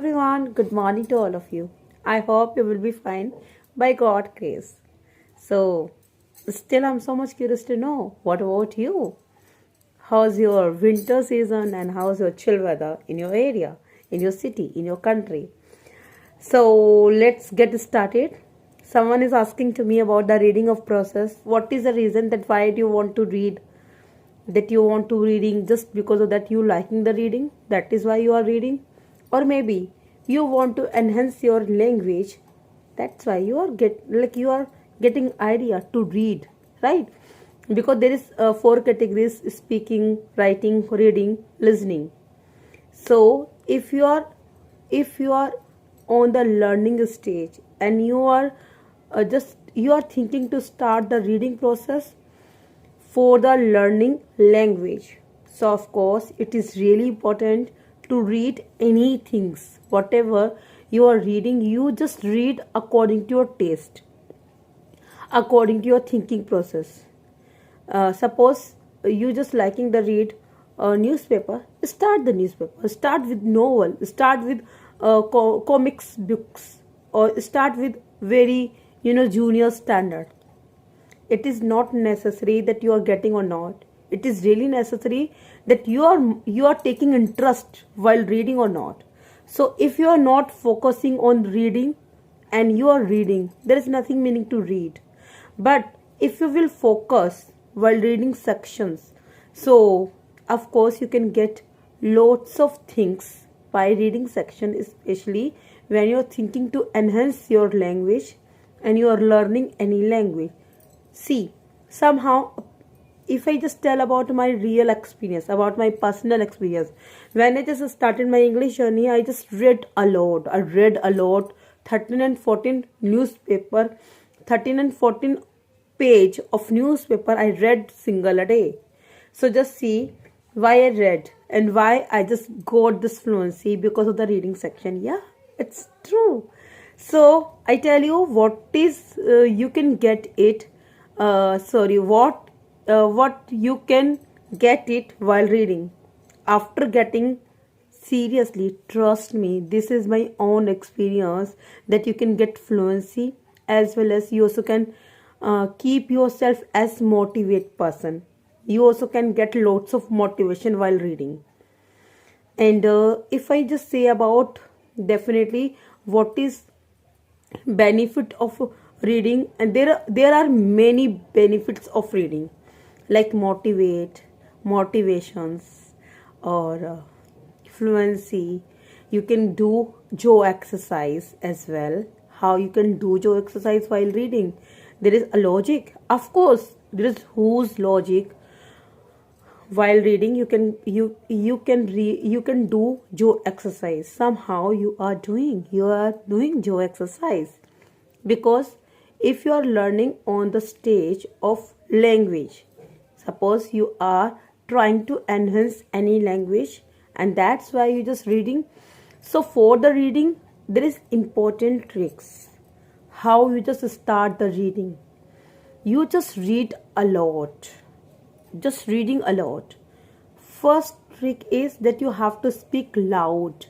Everyone, good morning to all of you. I hope you will be fine by God's grace. So, still, I'm so much curious to know what about you? How's your winter season and how's your chill weather in your area, in your city, in your country? So, let's get started. Someone is asking to me about the reading of process. What is the reason that why do you want to read? That you want to reading just because of that you liking the reading, that is why you are reading, or maybe you want to enhance your language, that's why you are getting idea to read, right? Because there is four categories: speaking, writing, reading, listening. So if you are on the learning stage and you are thinking to start the reading process for the learning language. So of course it is really important to read anything, whatever you are reading, you just read according to your taste, according to your thinking process. Suppose you just liking the read newspaper, start the newspaper, start with novel, start with comics books, or start with very junior standard. It is not necessary that you are getting or not. It is really necessary that you are taking interest while reading or not. So if you are not focusing on reading and you are reading, there is nothing meaning to read. But if you will focus while reading sections, so of course you can get lots of things by reading section, especially when you are thinking to enhance your language and you are learning any language. See, somehow, if I just tell about my real experience, about my personal experience, when I just started my English journey, I just read a lot. I read a lot, 13 and 14 newspaper, 13 and 14 page of newspaper I read single a day. So just see why I read and why I just got this fluency because of the reading section. Yeah, it's true. So I tell you what is you can get it. What you can get it while reading. After getting, seriously, trust me, this is my own experience that you can get fluency, as well as you also can keep yourself as motivate person. You also can get lots of motivation while reading. And if I just say about, definitely, what is benefit of reading, and there are many benefits of reading, like motivations, or fluency. You can do jaw exercise as well. How you can do jaw exercise while reading? There is a logic, of course. There is whose logic. While reading, you can do jaw exercise. Somehow you are doing jaw exercise, because if you are learning on the stage of language, suppose you are trying to enhance any language, and that's why you just reading. So for the reading, there is important tricks. How you just start the reading? You just read a lot, just reading a lot. First trick is that you have to speak loud.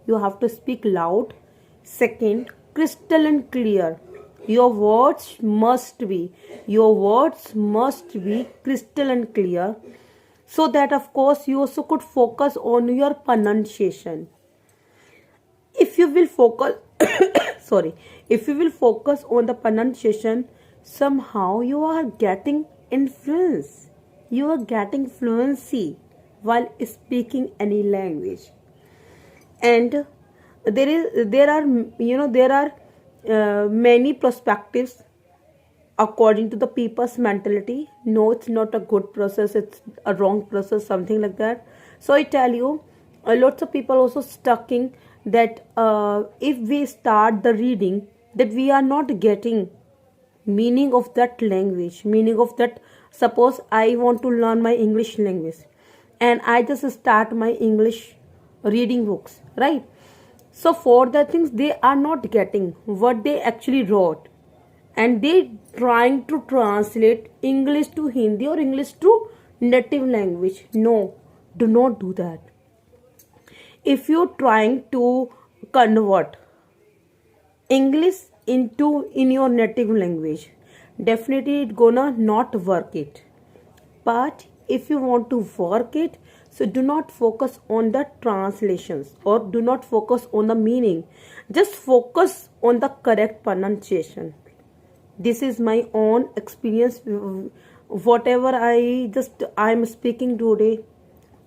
You have to speak loud. Second, crystal and clear. Your words must be crystal and clear, so that of course you also could focus on your pronunciation. If you will focus sorry, if you will focus on the pronunciation, somehow you are getting influence, you are getting fluency while speaking any language. And there are many perspectives according to the people's mentality. No, it's not a good process, it's a wrong process, something like that. So I tell you, lots of people also stucking that if we start the reading, that we are not getting meaning of that language, meaning of that. Suppose I want to learn my English language, and I just start my English reading books, right? So for the things, they are not getting what they actually wrote, and they trying to translate English to Hindi or English to native language. No, do not do that. If you're trying to convert English into in your native language, definitely it gonna not work it. But if you want to work it, so do not focus on the translations or do not focus on the meaning. Just focus on the correct pronunciation. This is my own experience. Whatever I'm speaking today,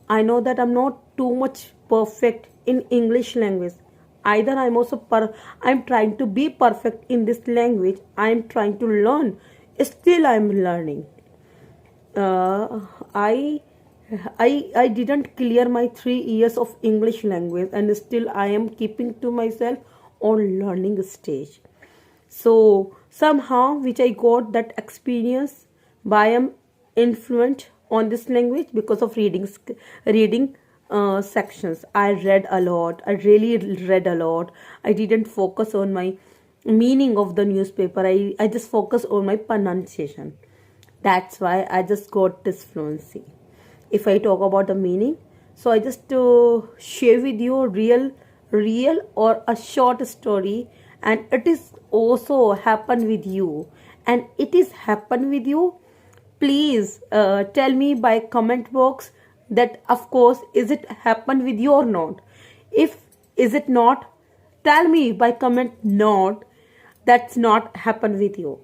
I know that I'm not too much perfect in English language. Either I'm trying to be perfect in this language. I'm trying to learn. Still I'm learning. uh, I I didn't clear my 3 years of English language, and still I am keeping to myself on learning stage. So somehow which I got that experience by am influenced on this language because of reading sections. I read a lot. I really read a lot. I didn't focus on my meaning of the newspaper. I just focus on my pronunciation. That's why I just got this fluency. If I talk about the meaning, so I just share with you a real or a short story, and it is also happen with you, and it is happen with you. Please tell me by comment box that of course is it happen with you or not. If is it not, tell me by comment not, that's not happen with you.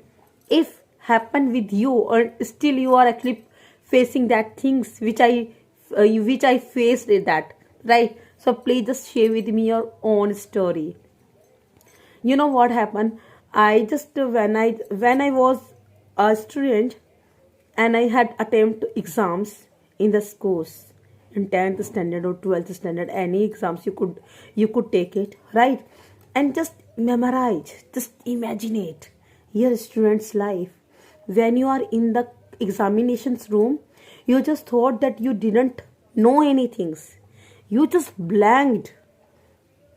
If happen with you or still you are actually facing that things which I faced in that, right? So please just share with me your own story. You know what happened? I just when I was a student and I had attempt exams in the schools in 10th standard or 12th standard, any exams you could take it, right? And just memorize, just imagine it, your student's life. When you are in the examinations room, you just thought that you didn't know anything. You just blanked,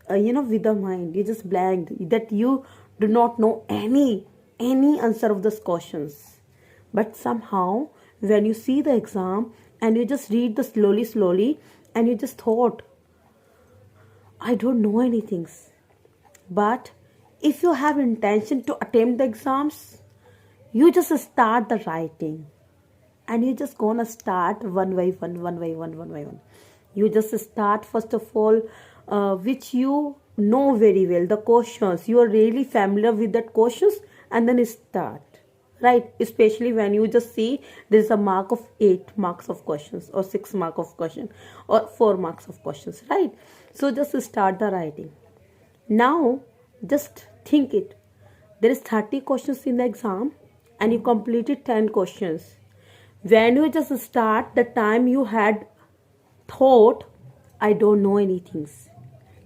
with the mind. You just blanked that you do not know any answer of those questions. But somehow, when you see the exam and you just read the slowly, and you just thought, I don't know anything. But if you have intention to attempt the exams, you just start the writing, and you just gonna start one by one. You just start first of all, which you know very well, the questions. You are really familiar with that questions, and then start, right? Especially when you just see there is a mark of 8 marks of questions or 6 mark of question or 4 marks of questions, right? So just start the writing. Now just think it. There is 30 questions in the exam and you completed 10 questions. When you just start, the time you had thought, I don't know anything,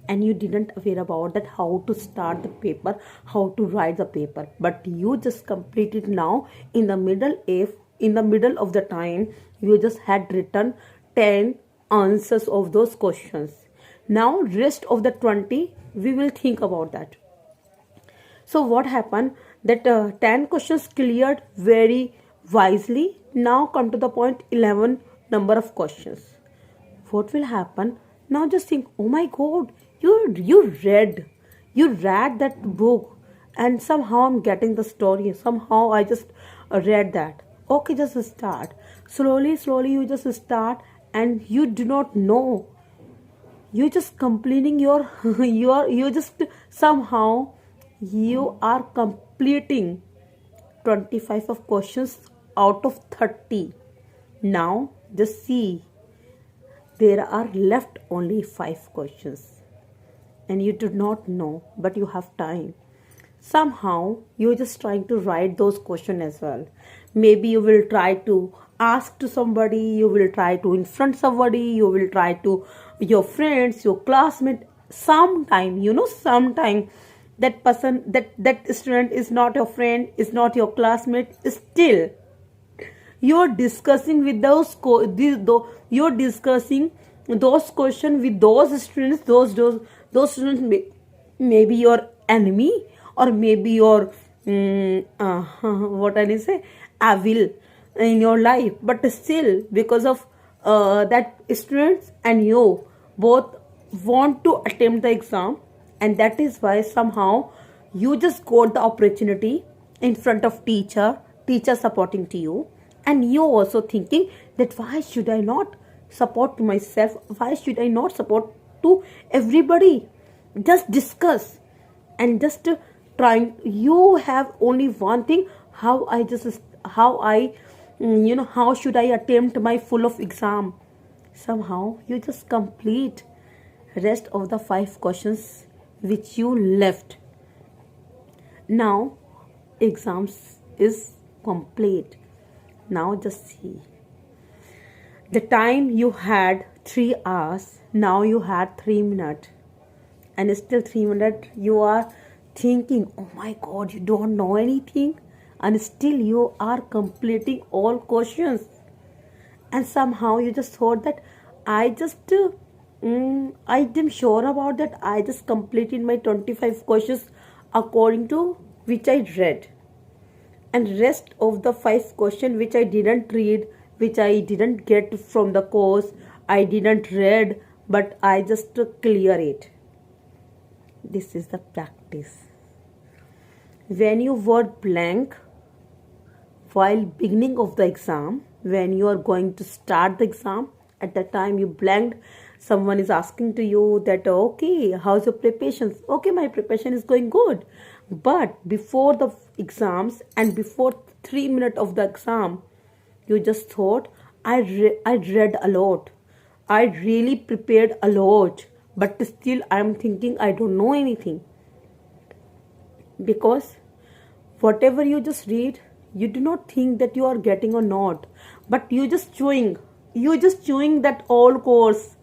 and you didn't aware about that how to start the paper, how to write the paper, but you just completed now in the middle. If in the middle of the time you just had written 10 answers of those questions, now rest of the 20 we will think about that. So what happened that 10 questions cleared very wisely. Now come to the point 11 number of questions. What will happen? Now just think, oh my god, you read that book, and somehow I'm getting the story. Somehow I just read that. Okay, just start. Slowly you just start, and you do not know. You just completing your you just somehow you are completing 25 of questions out of 30. Now just see, there are left only 5 questions, and you do not know, but you have time. Somehow you're just trying to write those questions as well. Maybe you will try to ask to somebody, you will try to in front somebody, you will try to your friends, your classmate. Sometime that person, that student is not your friend, is not your classmate. Still you're discussing with you're discussing those questions with those students. Those students maybe your enemy, or maybe your what I say, evil in your life. But still, because of that students and you both want to attempt the exam, And that is why somehow you just got the opportunity in front of teacher supporting to you, and you also thinking that why should I not support to myself, why should I not support to everybody, just discuss and just trying. You have only one thing, how I how should I attempt my full of exam. Somehow you just complete rest of the 5 questions which you left. Now exams is complete. Now just see, the time you had 3 hours, now you had 3 minutes, and still 3 minutes you are thinking, oh my god, you don't know anything, and still you are completing all questions. And somehow you just thought that I just I am sure about that, I just completed my 25 questions according to which I read, and rest of the 5 question which I didn't read, which I didn't get from the course, I didn't read, but I just clear it. This is the practice. When you were blank while beginning of the exam, when you are going to start the exam, at that time you blanked, someone is asking to you that okay, how's your preparation? Okay, my preparation is going good. But before the exams and before 3 minutes of the exam, you just thought, I read a lot, I really prepared a lot, but still I'm thinking I don't know anything. Because whatever you just read, you do not think that you are getting or not, but you just chewing that all course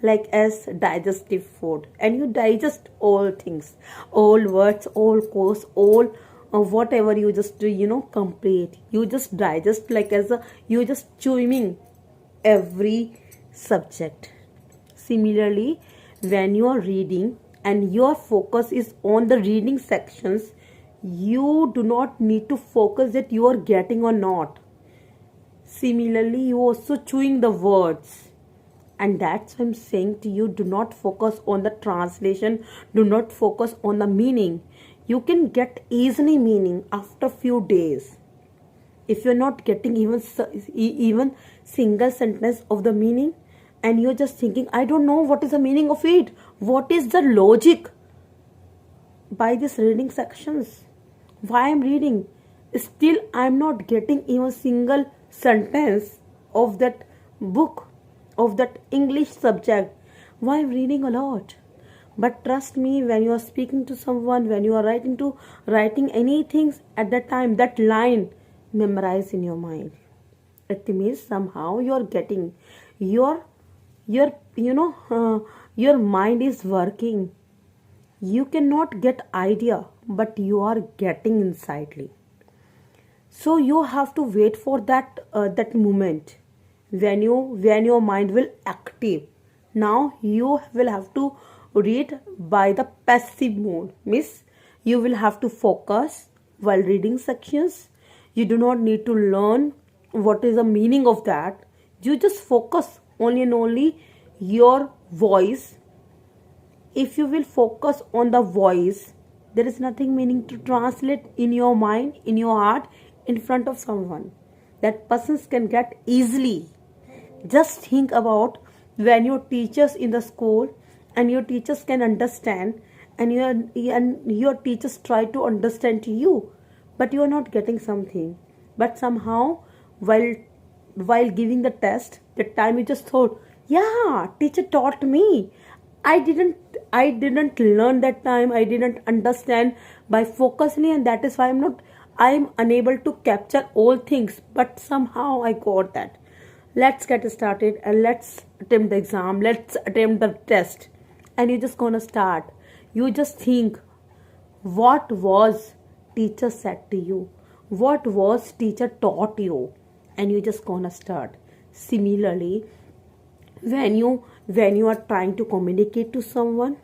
like as digestive food, and you digest all things, all words, all course, all whatever you just do, complete, you just digest like as a, you just chewing every subject. Similarly, when you are reading and your focus is on the reading sections, you do not need to focus that you are getting or not. Similarly, you also chewing the words, and that's why I'm saying to you, do not focus on the translation, do not focus on the meaning. You can get easily meaning after few days. If you're not getting even single sentence of the meaning, and you're just thinking, I don't know what is the meaning of it, what is the logic by this reading sections, why I'm reading, still I'm not getting even single sentence of that book, of that English subject, why I'm reading a lot. But trust me, when you are speaking to someone, when you are writing anything, at that time that line memorize in your mind. It means somehow you are getting your your mind is working. You cannot get idea, but you are getting insightly. So you have to wait for that moment when your mind will active. Now you will have to read by the passive mode, means you will have to focus while reading sections. You do not need to learn what is the meaning of that. You just focus only and only your voice. If you will focus on the voice, there is nothing meaning to translate in your mind, in your heart, in front of someone. That persons can get easily. Just think about when your teachers in the school and your teachers can understand, and your teachers try to understand you, but you are not getting something. But somehow while giving the test, that time you just thought, yeah, teacher taught me. I didn't learn that time, I didn't understand by focusing, and that is why I'm unable to capture all things, but somehow I got that. Let's get started and let's attempt the exam, let's attempt the test. And you're just gonna start. You just think, what was teacher said to you, what was teacher taught you, and you just gonna start. Similarly, when you are trying to communicate to someone,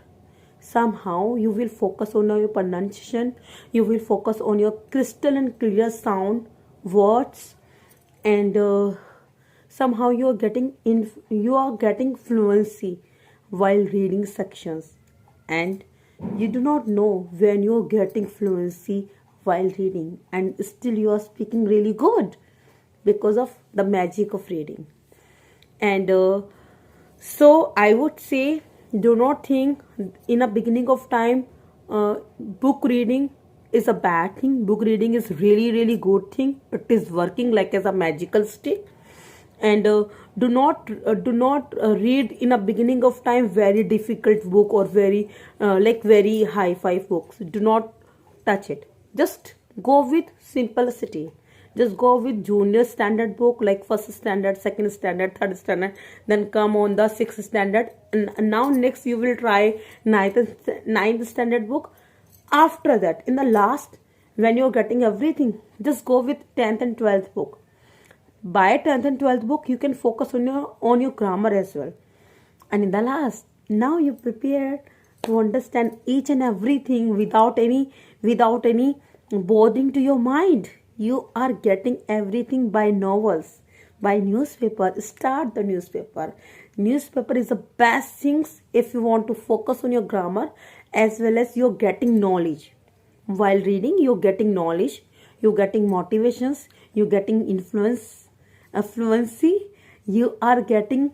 somehow you will focus on your pronunciation, you will focus on your crystal and clear sound words, and somehow you are getting fluency while reading sections, and You do not know when you're getting fluency while reading, and still you are speaking really good because of the magic of reading. And so I would say, do not think in a beginning of time book reading is a bad thing. Book reading is really good thing. It is working like as a magical stick. And do not read in a beginning of time very difficult book or very like very high five books. Do not touch it. Just go with simplicity. Just go with junior standard book like first standard, second standard, third standard, then come on the sixth standard, and now next you will try ninth standard book. After that, in the last, when you're getting everything, just go with 10th and 12th book. By 10th and 12th book, you can focus on your grammar as well. And in the last, now you prepare to understand each and everything without any bothering to your mind. You are getting everything by novels, by newspaper. Start the newspaper. Newspaper is the best things if you want to focus on your grammar as well as you're getting knowledge. While reading, you're getting knowledge, you're getting motivations, you're getting fluency, you're getting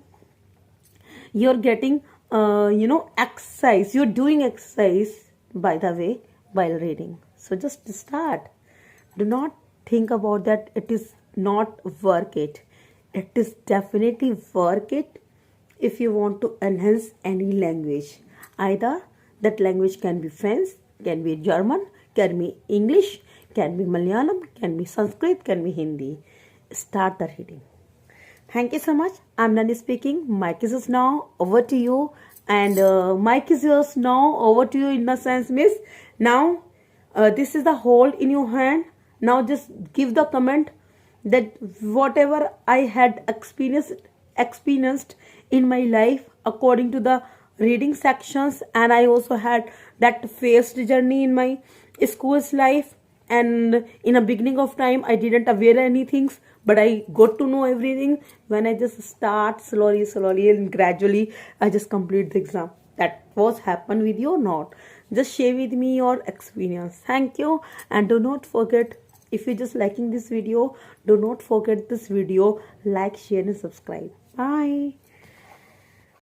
exercise. You're doing exercise, by the way, while reading. So just start. Do not think about that it is not worth it. It is definitely worth it if you want to enhance any language. Either that language can be French, can be German, can be English, can be Malayalam, can be Sanskrit, can be Hindi. Start the reading. Thank you so much. I'm Nani speaking. Mic is yours now. Over to you. And mic is yours now. Over to you in the sense, miss. Now, this is the hold in your hand. Now just give the comment that whatever I had experienced in my life according to the reading sections, and I also had that faced journey in my school's life. And in a beginning of time, I didn't aware anything, but I got to know everything when I just start slowly, and gradually I just complete the exam. That was happen with you or not? Just share with me your experience. Thank you, and do not forget, if you're just liking this video, do not forget this video, like, share and subscribe. Bye.